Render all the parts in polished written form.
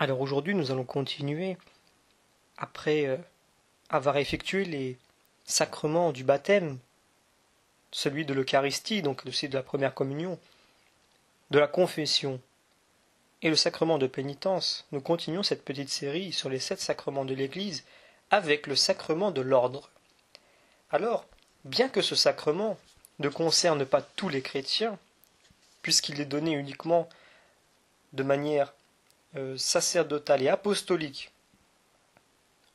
Alors aujourd'hui, nous allons continuer, après avoir effectué les sacrements du baptême, celui de l'Eucharistie, donc aussi de la première communion, de la confession et le sacrement de pénitence. Nous continuons cette petite série sur les 7 sacrements de l'Église avec le sacrement de l'ordre. Alors, bien que ce sacrement ne concerne pas tous les chrétiens, puisqu'il est donné uniquement de manière sacerdotale et apostolique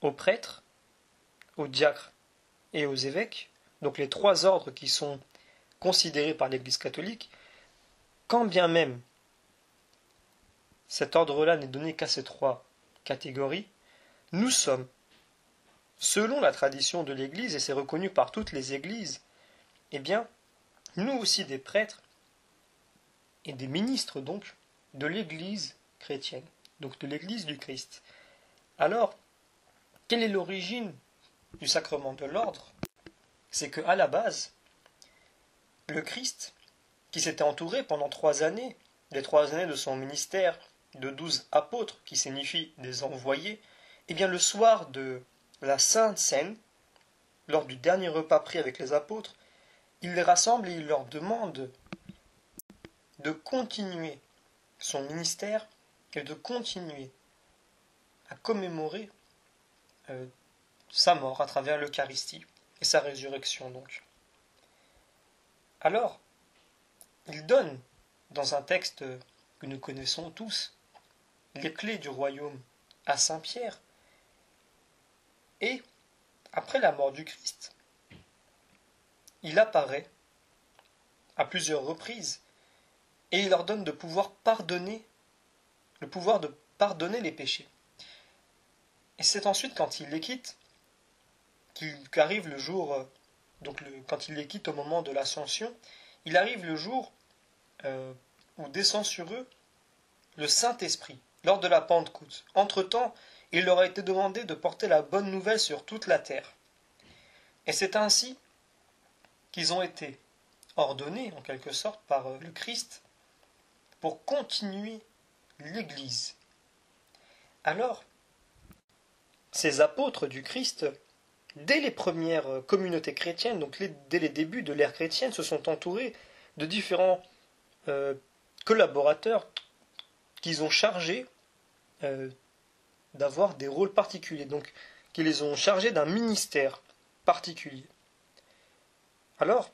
aux prêtres, aux diacres et aux évêques, donc les 3 ordres qui sont considérés par l'Église catholique, quand bien même cet ordre-là n'est donné qu'à ces 3 catégories, nous sommes, selon la tradition de l'Église, et c'est reconnu par toutes les Églises, eh bien, nous aussi des prêtres et des ministres donc de l'Église chrétienne, donc de l'Église du Christ. Alors, quelle est l'origine du sacrement de l'ordre? C'est qu'à la base, le Christ, qui s'était entouré pendant 3 années, les 3 années de son ministère, de 12 apôtres, qui signifient des envoyés, eh bien le soir de la Sainte Seine, lors du dernier repas pris avec les apôtres, il les rassemble et il leur demande de continuer son ministère et de continuer à commémorer sa mort à travers l'Eucharistie et sa résurrection donc. Alors, il donne, dans un texte que nous connaissons tous, les clés du royaume à Saint Pierre, et, après la mort du Christ, il apparaît à plusieurs reprises, et il leur donne de pouvoir pardonner, le pouvoir de pardonner les péchés. Et c'est ensuite, quand il les quitte, qu'arrive le jour, quand il les quitte au moment de l'Ascension, il arrive le jour où descend sur eux le Saint-Esprit, lors de la Pentecôte. Entre-temps, il leur a été demandé de porter la bonne nouvelle sur toute la terre. Et c'est ainsi qu'ils ont été ordonnés, en quelque sorte, par le Christ, pour continuer l'Église. Alors, ces apôtres du Christ, dès les premières communautés chrétiennes, donc dès les débuts de l'ère chrétienne, se sont entourés de différents collaborateurs qu'ils ont chargés d'avoir des rôles particuliers, donc qui les ont chargés d'un ministère particulier. Alors,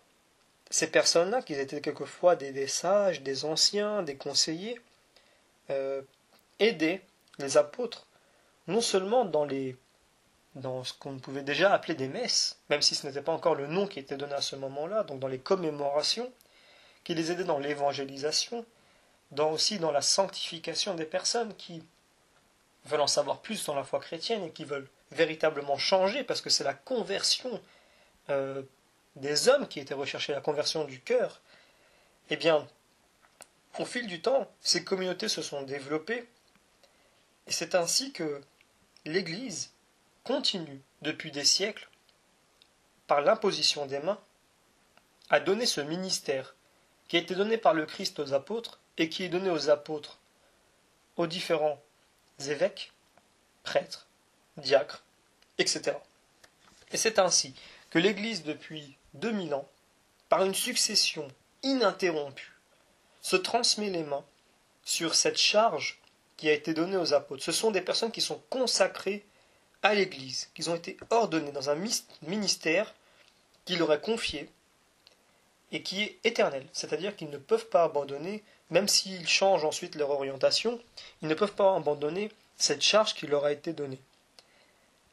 ces personnes-là, qui étaient quelquefois des sages, des anciens, des conseillers, aidaient les apôtres, non seulement dans ce qu'on pouvait déjà appeler des messes, même si ce n'était pas encore le nom qui était donné à ce moment-là, donc dans les commémorations, qui les aidaient dans l'évangélisation, aussi dans la sanctification des personnes qui veulent en savoir plus dans la foi chrétienne et qui veulent véritablement changer, parce que c'est la conversion des hommes qui était recherchée, la conversion du cœur. Eh bien, au fil du temps, ces communautés se sont développées, et c'est ainsi que l'Église continue, depuis des siècles, par l'imposition des mains, à donner ce ministère qui a été donné par le Christ aux apôtres et qui est donné aux apôtres, aux différents évêques, prêtres, diacres, etc. Et c'est ainsi que l'Église, depuis 2000 ans, par une succession ininterrompue, se transmet les mains sur cette charge qui a été donnée aux apôtres. Ce sont des personnes qui sont consacrées à l'Église, qui ont été ordonnées dans un ministère qui leur est confié et qui est éternel, c'est-à-dire qu'ils ne peuvent pas abandonner, même s'ils changent ensuite leur orientation, ils ne peuvent pas abandonner cette charge qui leur a été donnée.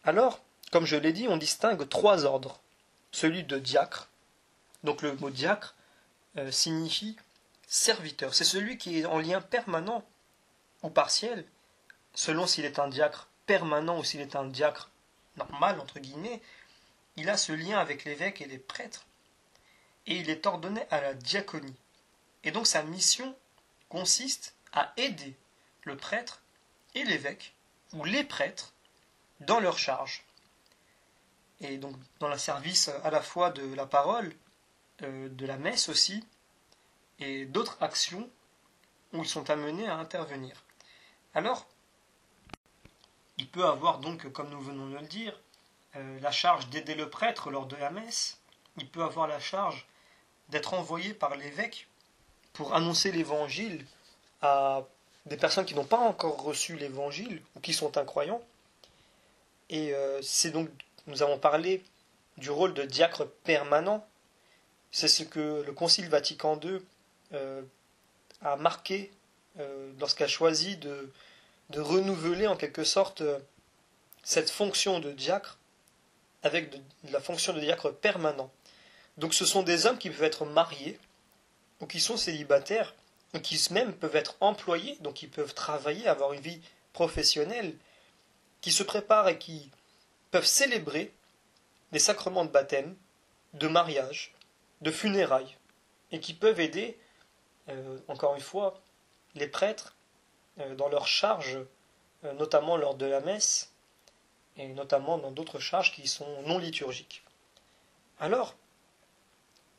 Alors, comme je l'ai dit, on distingue 3 ordres. Celui de diacre, donc le mot diacre signifie serviteur, c'est celui qui est en lien permanent ou partiel, selon s'il est un diacre permanent ou s'il est un diacre normal, entre guillemets, il a ce lien avec l'évêque et les prêtres, et il est ordonné à la diaconie. Et donc sa mission consiste à aider le prêtre et l'évêque, ou les prêtres, dans leur charge. Et donc dans le service à la fois de la parole, de la messe aussi, et d'autres actions où ils sont amenés à intervenir. Alors, il peut avoir donc, comme nous venons de le dire, la charge d'aider le prêtre lors de la messe. Il peut avoir la charge d'être envoyé par l'évêque pour annoncer l'évangile à des personnes qui n'ont pas encore reçu l'évangile ou qui sont incroyants. Et c'est donc, nous avons parlé du rôle de diacre permanent. C'est ce que le Concile Vatican II a marqué lorsqu'a choisi de renouveler en quelque sorte cette fonction de diacre avec de la fonction de diacre permanent. Donc ce sont des hommes qui peuvent être mariés ou qui sont célibataires ou qui même peuvent être employés, donc ils peuvent travailler, avoir une vie professionnelle, qui se préparent et qui peuvent célébrer des sacrements de baptême, de mariage, de funérailles, et qui peuvent aider, encore une fois, les prêtres dans leurs charges, notamment lors de la messe, et notamment dans d'autres charges qui sont non liturgiques. Alors,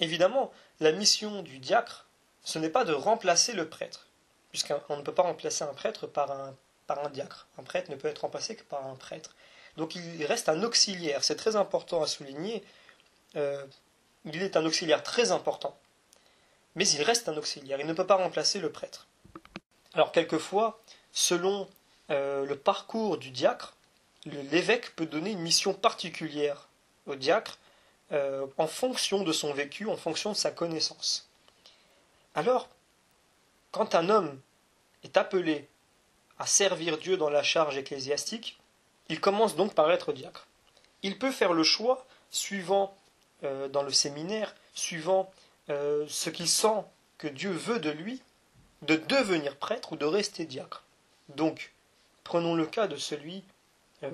évidemment, la mission du diacre, ce n'est pas de remplacer le prêtre, puisqu'on ne peut pas remplacer un prêtre par un diacre. Un prêtre ne peut être remplacé que par un prêtre. Donc il reste un auxiliaire, c'est très important à souligner. Il est un auxiliaire très important, mais il reste un auxiliaire, il ne peut pas remplacer le prêtre. Alors quelquefois, selon le parcours du diacre, l'évêque peut donner une mission particulière au diacre en fonction de son vécu, en fonction de sa connaissance. Alors, quand un homme est appelé à servir Dieu dans la charge ecclésiastique, il commence donc par être diacre. Il peut faire le choix, suivant dans le séminaire, suivant ce qu'il sent que Dieu veut de lui, de devenir prêtre ou de rester diacre. Donc, prenons le cas de celui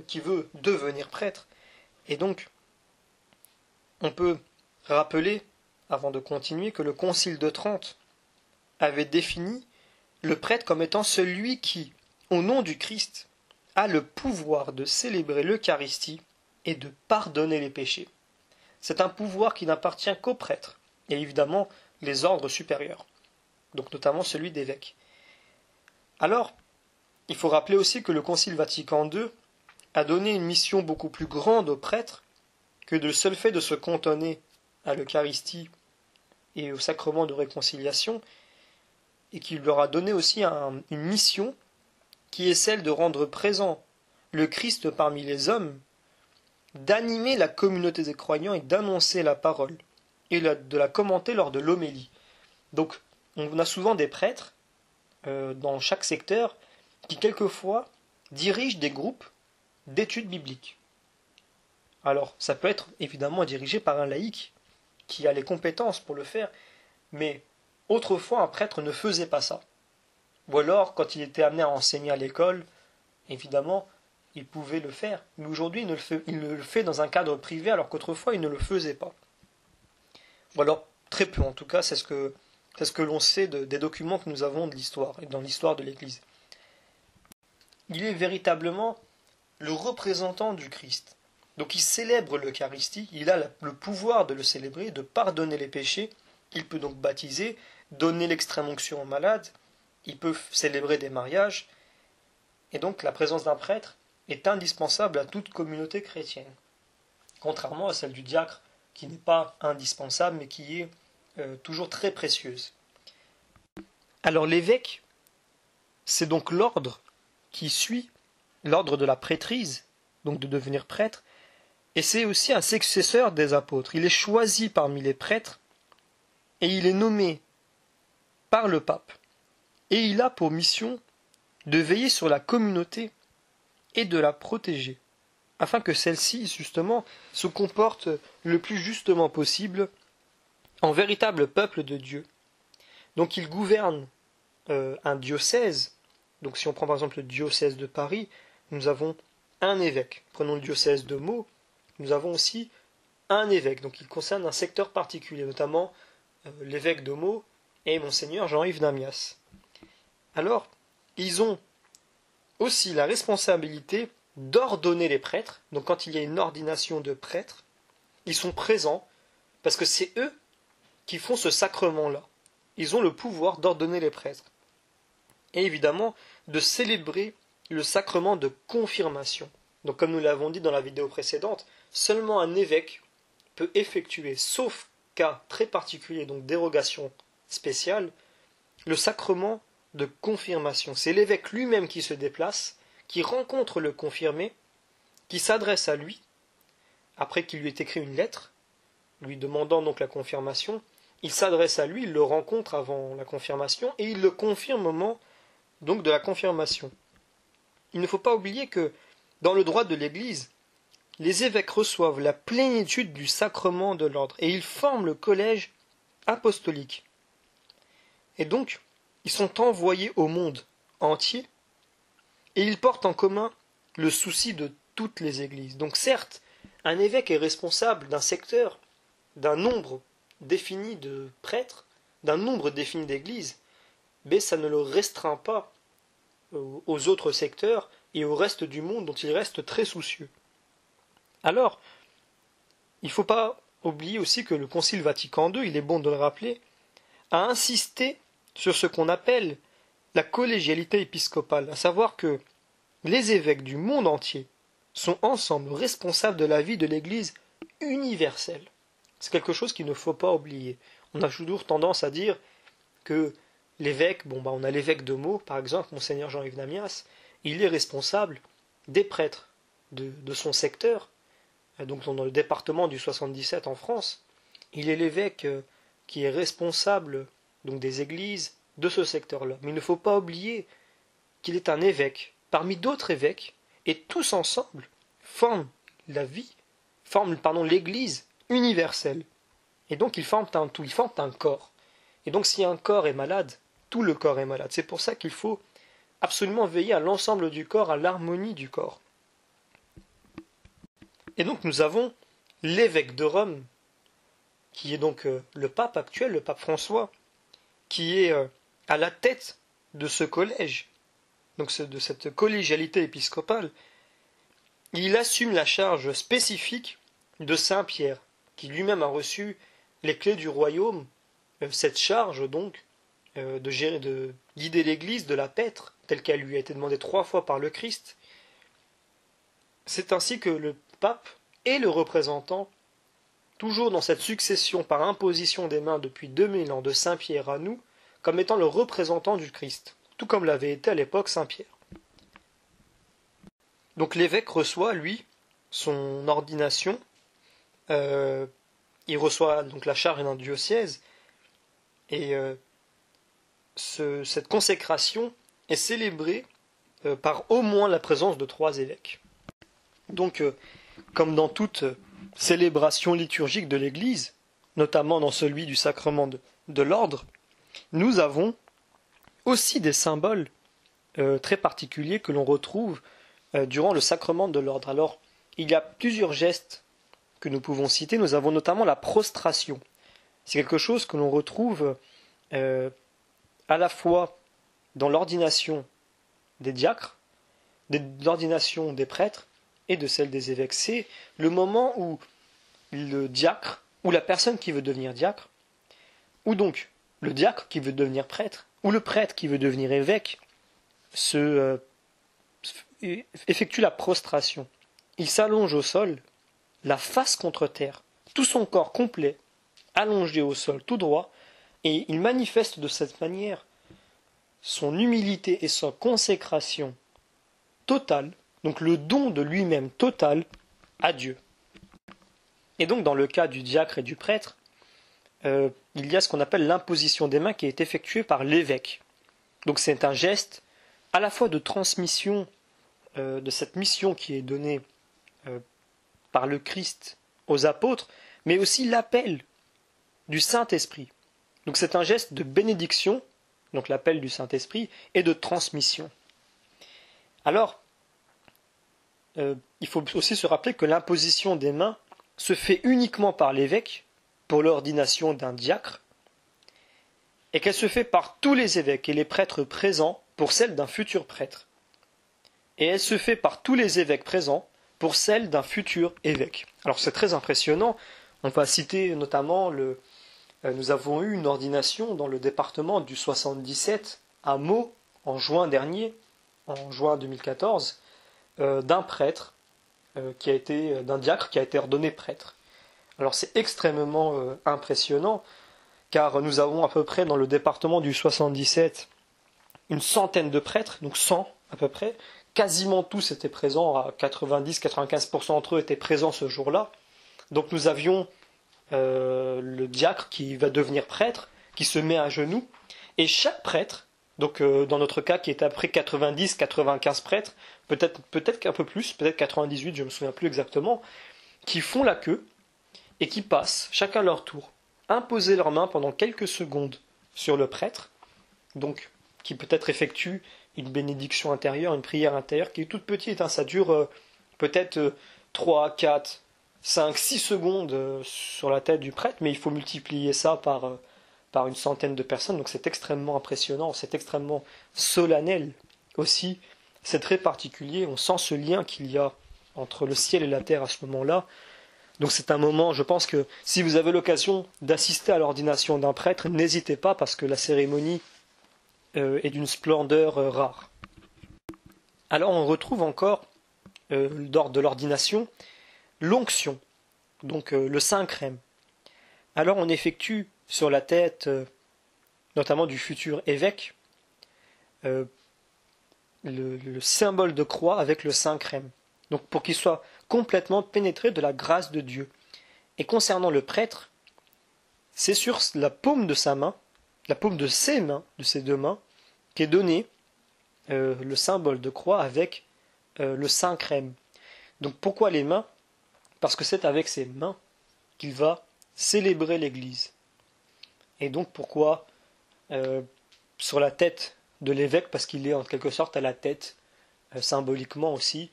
qui veut devenir prêtre. Et donc, on peut rappeler, avant de continuer, que le Concile de Trente avait défini le prêtre comme étant celui qui, au nom du Christ, a le pouvoir de célébrer l'Eucharistie et de pardonner les péchés. C'est un pouvoir qui n'appartient qu'aux prêtres, et évidemment les ordres supérieurs, donc notamment celui d'évêque. Alors, il faut rappeler aussi que le Concile Vatican II a donné une mission beaucoup plus grande aux prêtres que le seul fait de se cantonner à l'Eucharistie et au sacrement de réconciliation, et qu'il leur a donné aussi une mission qui est celle de rendre présent le Christ parmi les hommes, d'animer la communauté des croyants et d'annoncer la parole, et de la commenter lors de l'homélie. Donc, on a souvent des prêtres, dans chaque secteur, qui quelquefois dirigent des groupes d'études bibliques. Alors, ça peut être évidemment dirigé par un laïc, qui a les compétences pour le faire, mais autrefois un prêtre ne faisait pas ça. Ou alors, quand il était amené à enseigner à l'école, évidemment, il pouvait le faire. Mais aujourd'hui, il le fait dans un cadre privé, alors qu'autrefois, il ne le faisait pas. Ou alors, très peu en tout cas, c'est ce que l'on sait des documents que nous avons de l'histoire, et dans l'histoire de l'Église. Il est véritablement le représentant du Christ. Donc il célèbre l'Eucharistie, il a le pouvoir de le célébrer, de pardonner les péchés, il peut donc baptiser, donner l'extrême-onction aux malades, il peut célébrer des mariages, et donc la présence d'un prêtre est indispensable à toute communauté chrétienne, contrairement à celle du diacre, qui n'est pas indispensable, mais qui est toujours très précieuse. Alors l'évêque, c'est donc l'ordre qui suit, l'ordre de la prêtrise, donc de devenir prêtre, et c'est aussi un successeur des apôtres. Il est choisi parmi les prêtres, et il est nommé par le pape. Et il a pour mission de veiller sur la communauté et de la protéger, afin que celle-ci, justement, se comporte le plus justement possible en véritable peuple de Dieu. Donc il gouverne un diocèse. Donc si on prend par exemple le diocèse de Paris, nous avons un évêque. Prenons le diocèse de Meaux, nous avons aussi un évêque. Donc il concerne un secteur particulier, notamment l'évêque de Meaux et Monseigneur Jean-Yves Namias. Alors, ils ont aussi la responsabilité d'ordonner les prêtres. Donc quand il y a une ordination de prêtres, ils sont présents parce que c'est eux qui font ce sacrement-là. Ils ont le pouvoir d'ordonner les prêtres. Et évidemment, de célébrer le sacrement de confirmation. Donc comme nous l'avons dit dans la vidéo précédente, seulement un évêque peut effectuer, sauf cas très particulier, donc dérogation spéciale, le sacrement de confirmation. C'est l'évêque lui-même qui se déplace, qui rencontre le confirmé, qui s'adresse à lui, après qu'il lui ait écrit une lettre, lui demandant donc la confirmation. Il s'adresse à lui, il le rencontre avant la confirmation, et il le confirme au moment donc de la confirmation. Il ne faut pas oublier que dans le droit de l'Église, les évêques reçoivent la plénitude du sacrement de l'ordre, et ils forment le collège apostolique. Et donc, ils sont envoyés au monde entier, et ils portent en commun le souci de toutes les églises. Donc certes, un évêque est responsable d'un secteur, d'un nombre défini de prêtres, d'un nombre défini d'églises, mais ça ne le restreint pas aux autres secteurs et au reste du monde dont il reste très soucieux. Alors, il ne faut pas oublier aussi que le Concile Vatican II, il est bon de le rappeler, a insisté sur ce qu'on appelle la collégialité épiscopale, à savoir que les évêques du monde entier sont ensemble responsables de la vie de l'Église universelle. C'est quelque chose qu'il ne faut pas oublier. On a toujours tendance à dire que l'évêque, on a l'évêque de Meaux, par exemple, Monseigneur Jean-Yves Namias, il est responsable des prêtres de son secteur, donc dans le département du 77 en France. Il est l'évêque qui est responsable donc des églises de ce secteur-là. Mais il ne faut pas oublier qu'il est un évêque parmi d'autres évêques, et tous ensemble forment l'Église universelle. Et donc ils forment un tout, ils forment un corps. Et donc si un corps est malade, tout le corps est malade. C'est pour ça qu'il faut absolument veiller à l'ensemble du corps, à l'harmonie du corps. Et donc nous avons l'évêque de Rome, qui est donc le pape actuel, le pape François, qui est à la tête de ce collège, donc de cette collégialité épiscopale. Il assume la charge spécifique de Saint Pierre, qui lui-même a reçu les clés du royaume, cette charge donc de guider l'Église, de la paître, telle qu'elle lui a été demandée 3 fois par le Christ. C'est ainsi que le pape est le représentant, toujours dans cette succession par imposition des mains depuis 2000 ans de Saint Pierre à nous, comme étant le représentant du Christ, tout comme l'avait été à l'époque Saint Pierre. Donc l'évêque reçoit, lui, son ordination, il reçoit donc la charge d'un diocèse, et cette consécration est célébrée par au moins la présence de 3 évêques. Donc, comme dans toute célébration liturgique de l'Église, notamment dans celui du sacrement de l'ordre, nous avons aussi des symboles très particuliers que l'on retrouve durant le sacrement de l'ordre. Alors, il y a plusieurs gestes que nous pouvons citer. Nous avons notamment la prostration. C'est quelque chose que l'on retrouve à la fois dans l'ordination des diacres, l'ordination des prêtres et de celle des évêques. C'est le moment où le diacre, ou la personne qui veut devenir diacre, ou donc le diacre qui veut devenir prêtre, ou le prêtre qui veut devenir évêque, effectue la prostration. Il s'allonge au sol, la face contre terre, tout son corps complet, allongé au sol tout droit, et il manifeste de cette manière son humilité et sa consécration totale, donc le don de lui-même total à Dieu. Et donc dans le cas du diacre et du prêtre, il y a ce qu'on appelle l'imposition des mains qui est effectuée par l'évêque. Donc c'est un geste à la fois de transmission de cette mission qui est donnée par le Christ aux apôtres, mais aussi l'appel du Saint-Esprit. Donc c'est un geste de bénédiction, donc l'appel du Saint-Esprit, et de transmission. Alors, il faut aussi se rappeler que l'imposition des mains se fait uniquement par l'évêque pour l'ordination d'un diacre, et qu'elle se fait par tous les évêques et les prêtres présents pour celle d'un futur prêtre. Et elle se fait par tous les évêques présents pour celle d'un futur évêque. Alors c'est très impressionnant. On va citer notamment nous avons eu une ordination dans le département du 77 à Meaux en juin dernier, en juin 2014 d'un prêtre, d'un diacre qui a été ordonné prêtre. Alors c'est extrêmement impressionnant, car nous avons à peu près dans le département du 77 une centaine de prêtres, donc 100 à peu près. Quasiment tous étaient présents, à 90-95% d'entre eux étaient présents ce jour-là. Donc nous avions le diacre qui va devenir prêtre, qui se met à genoux, et chaque prêtre, donc dans notre cas qui est après 90-95 prêtres, peut-être qu'un peu plus, peut-être 98, je ne me souviens plus exactement, qui font la queue et qui passent, chacun leur tour, imposer leurs mains pendant quelques secondes sur le prêtre, donc qui peut-être effectue une bénédiction intérieure, une prière intérieure qui est toute petite, hein, ça dure peut-être 3, 4, 5, 6 secondes sur la tête du prêtre, mais il faut multiplier ça par une centaine de personnes, donc c'est extrêmement impressionnant, c'est extrêmement solennel aussi, c'est très particulier, on sent ce lien qu'il y a entre le ciel et la terre à ce moment-là. Donc c'est un moment, je pense que si vous avez l'occasion d'assister à l'ordination d'un prêtre, n'hésitez pas parce que la cérémonie est d'une splendeur rare. Alors on retrouve encore, lors de l'ordination, l'onction, donc le Saint-Crème. Alors on effectue sur la tête, notamment du futur évêque, le symbole de croix avec le Saint-Crème. Donc pour qu'il soit complètement pénétré de la grâce de Dieu. Et concernant le prêtre, c'est sur la paume de sa main, la paume de ses mains, de ses deux mains, qu'est donné le symbole de croix avec le Saint-Crème. Donc pourquoi les mains? Parce que c'est avec ses mains qu'il va célébrer l'Église. Et donc pourquoi sur la tête de l'évêque? Parce qu'il est en quelque sorte à la tête, symboliquement aussi,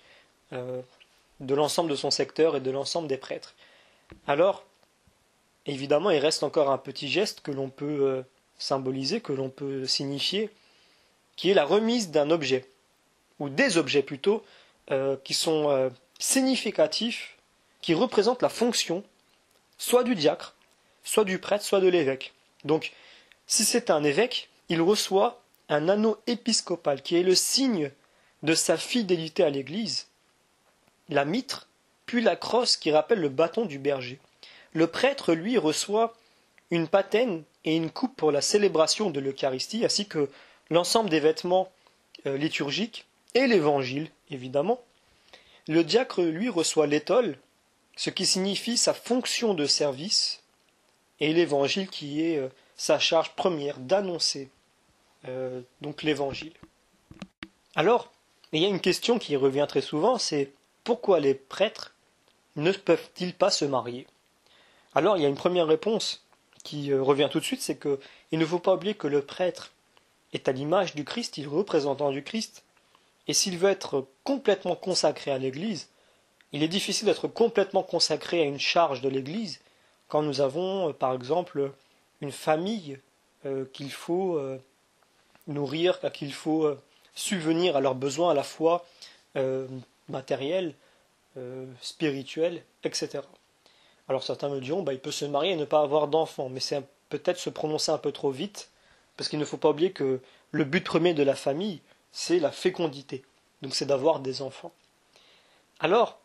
de l'ensemble de son secteur et de l'ensemble des prêtres. Alors, évidemment, il reste encore un petit geste que l'on peut symboliser, que l'on peut signifier, qui est la remise d'un objet, ou des objets plutôt, qui sont significatifs, qui représentent la fonction, soit du diacre, soit du prêtre, soit de l'évêque. Donc, si c'est un évêque, il reçoit un anneau épiscopal, qui est le signe de sa fidélité à l'Église, la mitre, puis la crosse qui rappelle le bâton du berger. Le prêtre, lui, reçoit une patène et une coupe pour la célébration de l'Eucharistie, ainsi que l'ensemble des vêtements liturgiques et l'évangile, évidemment. Le diacre, lui, reçoit l'étole, ce qui signifie sa fonction de service, et l'évangile qui est sa charge première d'annoncer donc l'évangile. Alors, il y a une question qui revient très souvent, c'est pourquoi les prêtres ne peuvent-ils pas se marier? Alors, il y a une première réponse qui revient tout de suite, c'est qu'il ne faut pas oublier que le prêtre est à l'image du Christ, il est représentant du Christ, et s'il veut être complètement consacré à l'Église, il est difficile d'être complètement consacré à une charge de l'Église quand nous avons, par exemple, une famille qu'il faut nourrir, qu'il faut subvenir à leurs besoins à la fois matériels, spirituels, etc. Alors certains me diront, il peut se marier et ne pas avoir d'enfants, mais c'est peut-être se prononcer un peu trop vite, parce qu'il ne faut pas oublier que le but premier de la famille, c'est la fécondité, donc c'est d'avoir des enfants. Alors,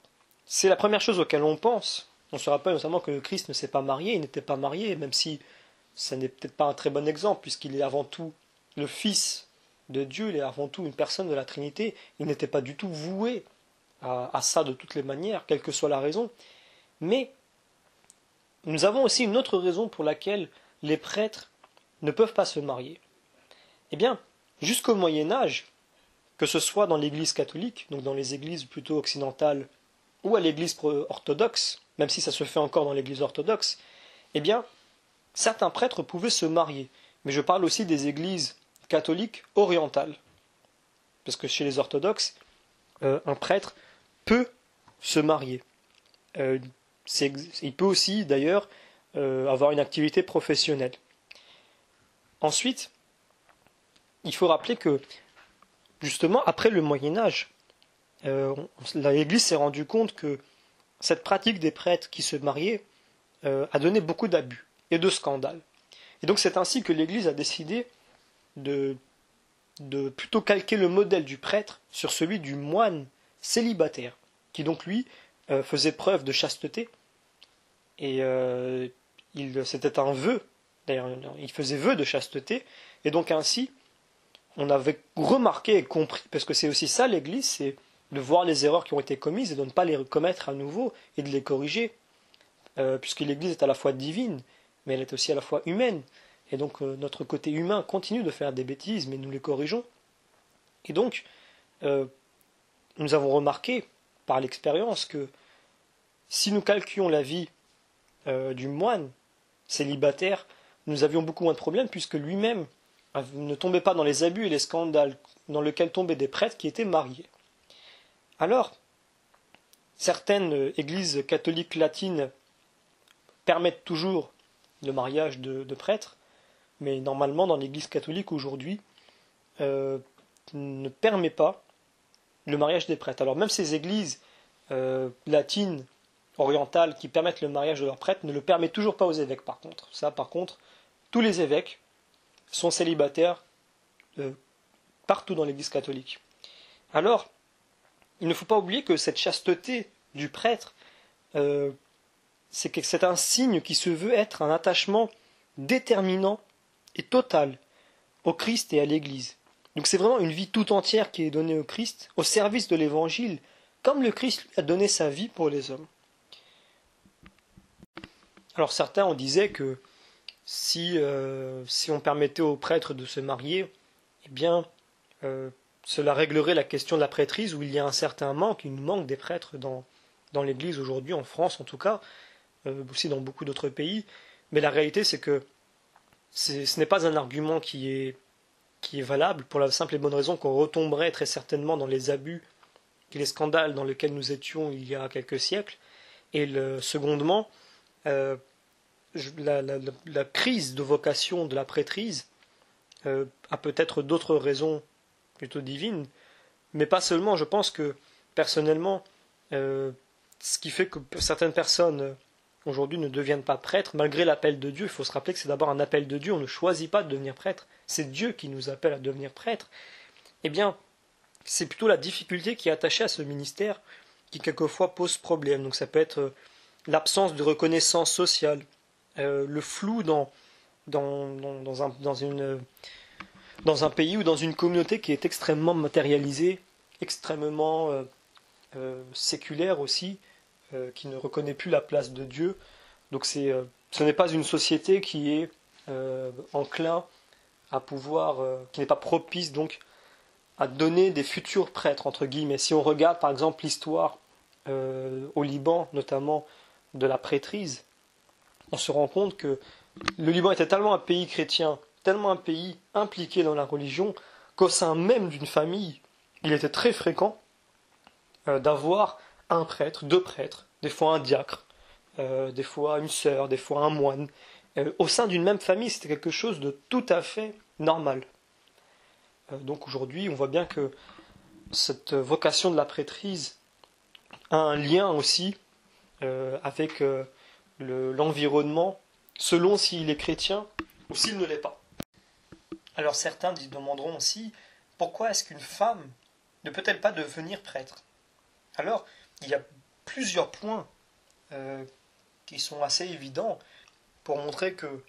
c'est la première chose auquel on pense. On se rappelle notamment que le Christ ne s'est pas marié, il n'était pas marié, même si ça n'est peut-être pas un très bon exemple, puisqu'il est avant tout le Fils de Dieu, il est avant tout une personne de la Trinité, il n'était pas du tout voué à ça de toutes les manières, quelle que soit la raison. Mais nous avons aussi une autre raison pour laquelle les prêtres ne peuvent pas se marier. Eh bien, jusqu'au Moyen Âge, que ce soit dans l'Église catholique, donc dans les églises plutôt occidentales, ou à l'Église orthodoxe, même si ça se fait encore dans l'Église orthodoxe, eh bien, certains prêtres pouvaient se marier. Mais je parle aussi des églises catholiques orientales. Parce que chez les orthodoxes, un prêtre peut se marier. Il peut aussi, d'ailleurs, avoir une activité professionnelle. Ensuite, il faut rappeler que, justement, après le Moyen-Âge, l'Église s'est rendue compte que cette pratique des prêtres qui se mariaient a donné beaucoup d'abus et de scandales. Et donc c'est ainsi que l'Église a décidé de de plutôt calquer le modèle du prêtre sur celui du moine célibataire, qui donc lui faisait preuve de chasteté, et c'était un vœu, d'ailleurs il faisait vœu de chasteté, et donc ainsi on avait remarqué et compris, parce que c'est aussi ça l'Église, c'est de voir les erreurs qui ont été commises et de ne pas les commettre à nouveau et de les corriger, puisque l'Église est à la fois divine, mais elle est aussi à la fois humaine. Et donc notre côté humain continue de faire des bêtises, mais nous les corrigeons. Et donc, nous avons remarqué par l'expérience que si nous calculions la vie du moine célibataire, nous avions beaucoup moins de problèmes, puisque lui-même ne tombait pas dans les abus et les scandales dans lesquels tombaient des prêtres qui étaient mariés. Alors, certaines églises catholiques latines permettent toujours le mariage de prêtres, mais normalement dans l'église catholique aujourd'hui ne permet pas le mariage des prêtres. Alors même ces églises latines, orientales, qui permettent le mariage de leurs prêtres, ne le permettent toujours pas aux évêques par contre. Ça par contre, tous les évêques sont célibataires partout dans l'église catholique. Alors, il ne faut pas oublier que cette chasteté du prêtre, c'est un signe qui se veut être un attachement déterminant et total au Christ et à l'Église. Donc c'est vraiment une vie tout entière qui est donnée au Christ, au service de l'Évangile, comme le Christ a donné sa vie pour les hommes. Alors certains on disait que si on permettait aux prêtres de se marier, eh bien cela réglerait la question de la prêtrise, où il y a un certain manque, il nous manque des prêtres dans l'Église aujourd'hui, en France en tout cas, aussi dans beaucoup d'autres pays. Mais la réalité c'est que ce n'est pas un argument qui est valable, pour la simple et bonne raison qu'on retomberait très certainement dans les abus et les scandales dans lesquels nous étions il y a quelques siècles. Et secondement, la crise de vocation de la prêtrise a peut-être d'autres raisons plutôt divines, mais pas seulement. Je pense que personnellement, ce qui fait que certaines personnes aujourd'hui ne deviennent pas prêtres, malgré l'appel de Dieu, il faut se rappeler que c'est d'abord un appel de Dieu, on ne choisit pas de devenir prêtre, c'est Dieu qui nous appelle à devenir prêtre, eh bien, c'est plutôt la difficulté qui est attachée à ce ministère qui quelquefois pose problème. Donc ça peut être l'absence de reconnaissance sociale, le flou dans un pays ou dans une communauté qui est extrêmement matérialisée, extrêmement séculaire aussi, qui ne reconnaît plus la place de Dieu. Donc ce n'est pas une société qui est enclin à pouvoir, qui n'est pas propice donc à donner des futurs prêtres entre guillemets. Si on regarde par exemple l'histoire au Liban, notamment de la prêtrise, on se rend compte que le Liban était tellement un pays chrétien, tellement un pays impliqué dans la religion, qu'au sein même d'une famille, il était très fréquent d'avoir un prêtre, deux prêtres, des fois un diacre, des fois une sœur, des fois un moine. Au sein d'une même famille, c'était quelque chose de tout à fait normal. Donc aujourd'hui, on voit bien que cette vocation de la prêtrise a un lien aussi avec l'environnement, selon s'il est chrétien ou s'il ne l'est pas. Alors certains demanderont aussi, pourquoi est-ce qu'une femme ne peut-elle pas devenir prêtre? Alors, il y a plusieurs points qui sont assez évidents pour montrer que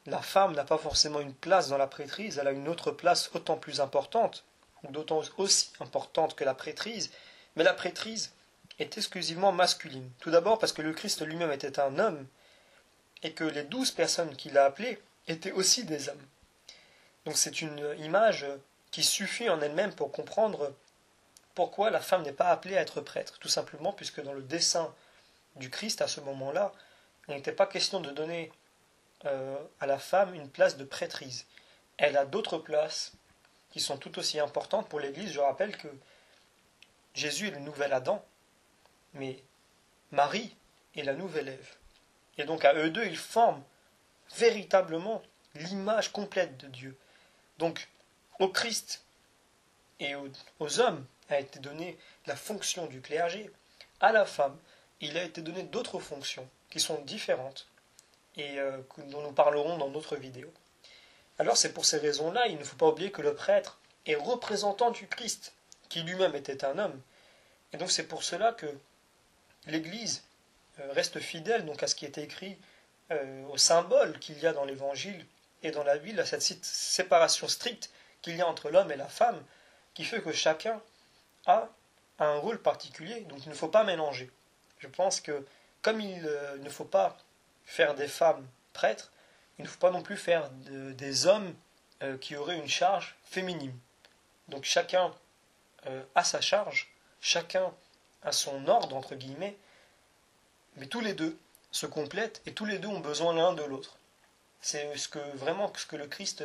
la femme n'a pas forcément une place dans la prêtrise, elle a une autre place autant plus importante, ou d'autant aussi importante que la prêtrise, mais la prêtrise est exclusivement masculine. Tout d'abord parce que le Christ lui-même était un homme, et que les 12 personnes qu'il a appelées étaient aussi des hommes. Donc c'est une image qui suffit en elle-même pour comprendre pourquoi la femme n'est pas appelée à être prêtre. Tout simplement puisque dans le dessein du Christ à ce moment-là, il n'était pas question de donner à la femme une place de prêtrise. Elle a d'autres places qui sont tout aussi importantes pour l'Église. Je rappelle que Jésus est le nouvel Adam, mais Marie est la nouvelle Ève. Et donc à eux deux, ils forment véritablement l'image complète de Dieu. Donc au Christ et aux hommes a été donnée la fonction du clergé. À la femme, il a été donné d'autres fonctions qui sont différentes et dont nous parlerons dans d'autres vidéos. Alors c'est pour ces raisons-là, il ne faut pas oublier que le prêtre et représentant du Christ, qui lui-même était un homme. Et donc c'est pour cela que l'Église reste fidèle donc à ce qui est écrit, au symbole qu'il y a dans l'Évangile et dans la Bible, à cette séparation stricte qu'il y a entre l'homme et la femme, qui fait que chacun a un rôle particulier, donc il ne faut pas mélanger. Je pense que comme il ne faut pas faire des femmes prêtres, il ne faut pas non plus faire des hommes qui auraient une charge féminine. Donc chacun a sa charge, chacun a son ordre, entre guillemets, mais tous les deux se complètent et tous les deux ont besoin l'un de l'autre. C'est vraiment ce que le Christ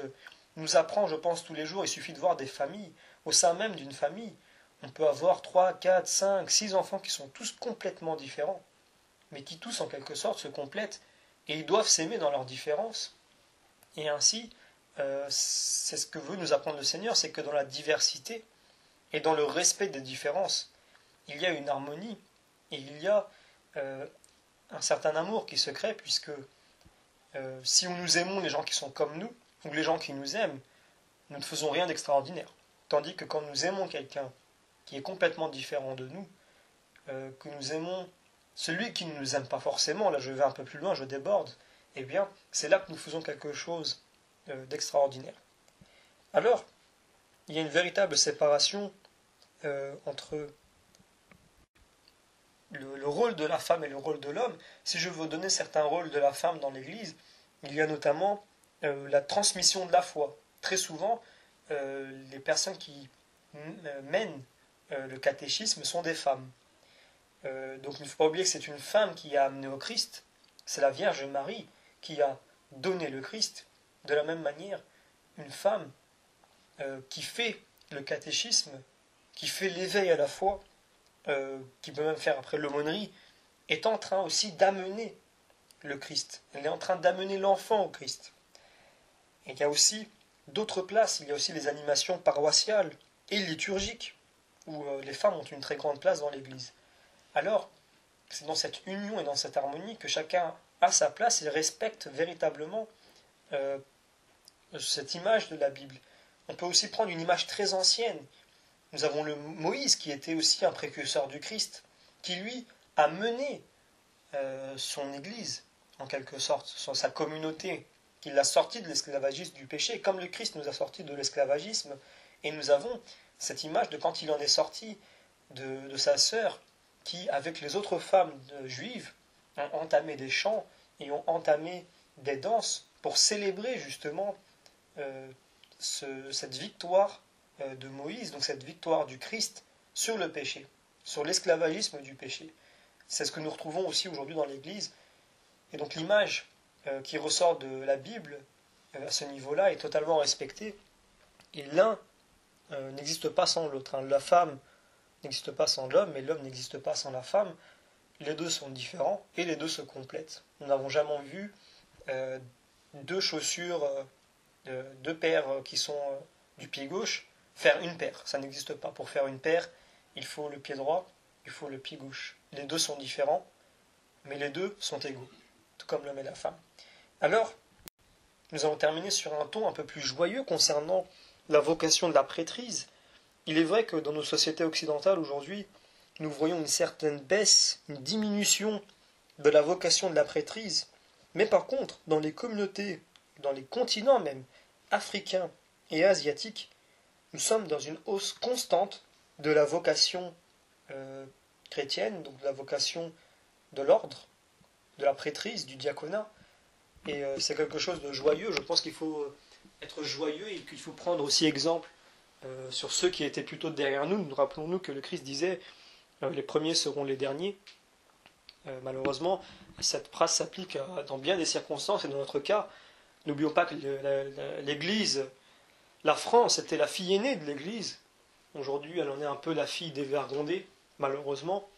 nous apprend, je pense, tous les jours. Il suffit de voir des familles. Au sein même d'une famille, on peut avoir 3, 4, 5, 6 enfants qui sont tous complètement différents, mais qui tous, en quelque sorte, se complètent et ils doivent s'aimer dans leurs différences. Et ainsi, c'est ce que veut nous apprendre le Seigneur, c'est que dans la diversité et dans le respect des différences, il y a une harmonie et il y a un certain amour qui se crée, puisque si nous aimons les gens qui sont comme nous, ou les gens qui nous aiment, nous ne faisons rien d'extraordinaire. Tandis que quand nous aimons quelqu'un qui est complètement différent de nous, que nous aimons celui qui ne nous aime pas forcément, là je vais un peu plus loin, je déborde, eh bien c'est là que nous faisons quelque chose d'extraordinaire. Alors, il y a une véritable séparation entre le rôle de la femme et le rôle de l'homme. Si je veux donner certains rôles de la femme dans l'Église, il y a notamment la transmission de la foi. Très souvent, les personnes qui mènent le catéchisme sont des femmes. Donc il ne faut pas oublier que c'est une femme qui a amené au Christ, c'est la Vierge Marie qui a donné le Christ. De la même manière, une femme qui fait le catéchisme, qui fait l'éveil à la foi, qui peut même faire après l'aumônerie, est en train aussi d'amener le Christ. Elle est en train d'amener l'enfant au Christ. Et il y a aussi d'autres places, il y a aussi les animations paroissiales et liturgiques, où les femmes ont une très grande place dans l'Église. Alors, c'est dans cette union et dans cette harmonie que chacun a sa place et respecte véritablement cette image de la Bible. On peut aussi prendre une image très ancienne. Nous avons le Moïse qui était aussi un précurseur du Christ, qui lui a mené son Église, en quelque sorte, sa communauté, qui l'a sorti de l'esclavagisme du péché, comme le Christ nous a sortis de l'esclavagisme. Et nous avons cette image de quand il en est sorti de sa sœur, qui, avec les autres femmes juives, ont entamé des chants et ont entamé des danses pour célébrer justement cette victoire de Moïse, donc cette victoire du Christ sur le péché, sur l'esclavagisme du péché. C'est ce que nous retrouvons aussi aujourd'hui dans l'Église. Et donc l'image qui ressort de la Bible à ce niveau-là est totalement respectée. Et l'un n'existe pas sans l'autre. La femme n'existe pas sans l'homme, et l'homme n'existe pas sans la femme. Les deux sont différents et les deux se complètent. Nous n'avons jamais vu deux chaussures, deux paires qui sont du pied gauche, faire une paire. Ça n'existe pas. Pour faire une paire, il faut le pied droit, il faut le pied gauche. Les deux sont différents, mais les deux sont égaux, tout comme l'homme et la femme. Alors, nous allons terminer sur un ton un peu plus joyeux concernant la vocation de la prêtrise. Il est vrai que dans nos sociétés occidentales aujourd'hui, nous voyons une certaine baisse, une diminution de la vocation de la prêtrise. Mais par contre, dans les communautés, dans les continents même, africains et asiatiques, nous sommes dans une hausse constante de la vocation chrétienne, donc de la vocation de l'ordre, de la prêtrise, du diaconat. Et c'est quelque chose de joyeux. Je pense qu'il faut être joyeux et qu'il faut prendre aussi exemple sur ceux qui étaient plutôt derrière nous. Nous rappelons-nous que le Christ disait les premiers seront les derniers. Malheureusement, cette phrase s'applique dans bien des circonstances et dans notre cas. N'oublions pas que l'Église, la France était la fille aînée de l'Église. Aujourd'hui, elle en est un peu la fille dévergondée, malheureusement.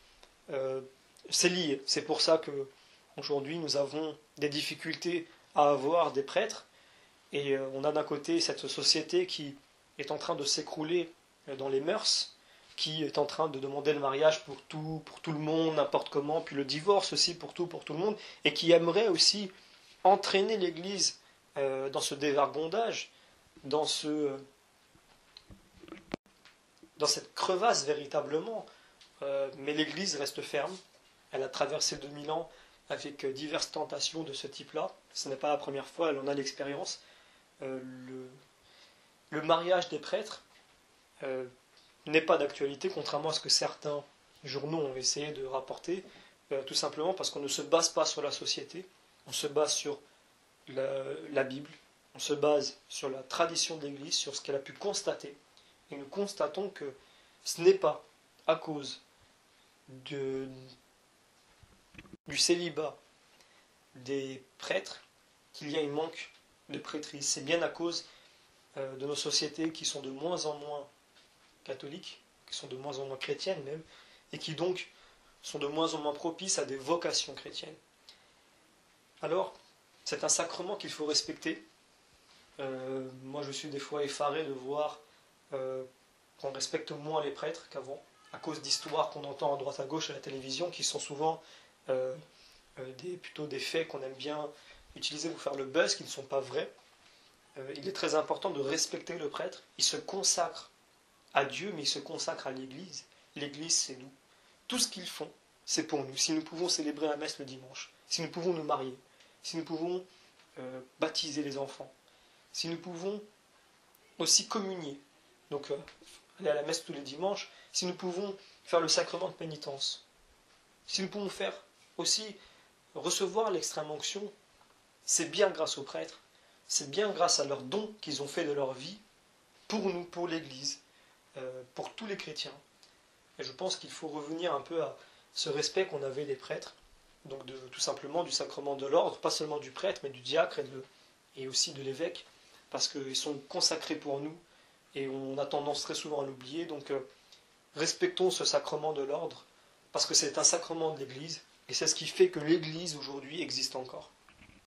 C'est lié. C'est pour ça que aujourd'hui nous avons des difficultés à avoir des prêtres. Et on a d'un côté cette société qui est en train de s'écrouler dans les mœurs, qui est en train de demander le mariage pour tout le monde, n'importe comment, puis le divorce aussi pour tout le monde, et qui aimerait aussi entraîner l'Église dans ce dévergondage, dans dans cette crevasse véritablement, mais l'Église reste ferme. Elle a traversé 2000 ans avec diverses tentations de ce type-là. Ce n'est pas la première fois, elle en a l'expérience. Le mariage des prêtres n'est pas d'actualité, contrairement à ce que certains journaux ont essayé de rapporter, tout simplement parce qu'on ne se base pas sur la société, on se base sur la Bible, on se base sur la tradition de l'Église, sur ce qu'elle a pu constater, et nous constatons que ce n'est pas à cause du célibat des prêtres qu'il y a un manque de prêtrise. C'est bien à cause de nos sociétés qui sont de moins en moins catholiques, qui sont de moins en moins chrétiennes même, et qui donc sont de moins en moins propices à des vocations chrétiennes. Alors, c'est un sacrement qu'il faut respecter. Moi, je suis des fois effaré de voir qu'on respecte moins les prêtres qu'avant, à cause d'histoires qu'on entend à droite à gauche à la télévision, qui sont souvent plutôt des faits qu'on aime bien utiliser pour faire le buzz, qui ne sont pas vrais. Il est très important de respecter le prêtre. Il se consacre à Dieu, mais il se consacre à l'Église. L'Église, c'est nous. Tout ce qu'ils font, c'est pour nous. Si nous pouvons célébrer la messe le dimanche, si nous pouvons nous marier, si nous pouvons baptiser les enfants, si nous pouvons aussi communier, donc aller à la messe tous les dimanches, si nous pouvons faire le sacrement de pénitence, si nous pouvons faire aussi recevoir l'extrême onction, c'est bien grâce aux prêtres, c'est bien grâce à leurs dons qu'ils ont fait de leur vie, pour nous, pour l'Église, pour tous les chrétiens. Et je pense qu'il faut revenir un peu à ce respect qu'on avait des prêtres, donc tout simplement du sacrement de l'ordre, pas seulement du prêtre, mais du diacre et aussi de l'évêque, parce qu'ils sont consacrés pour nous, et on a tendance très souvent à l'oublier, donc respectons ce sacrement de l'ordre, parce que c'est un sacrement de l'Église, et c'est ce qui fait que l'Église aujourd'hui existe encore.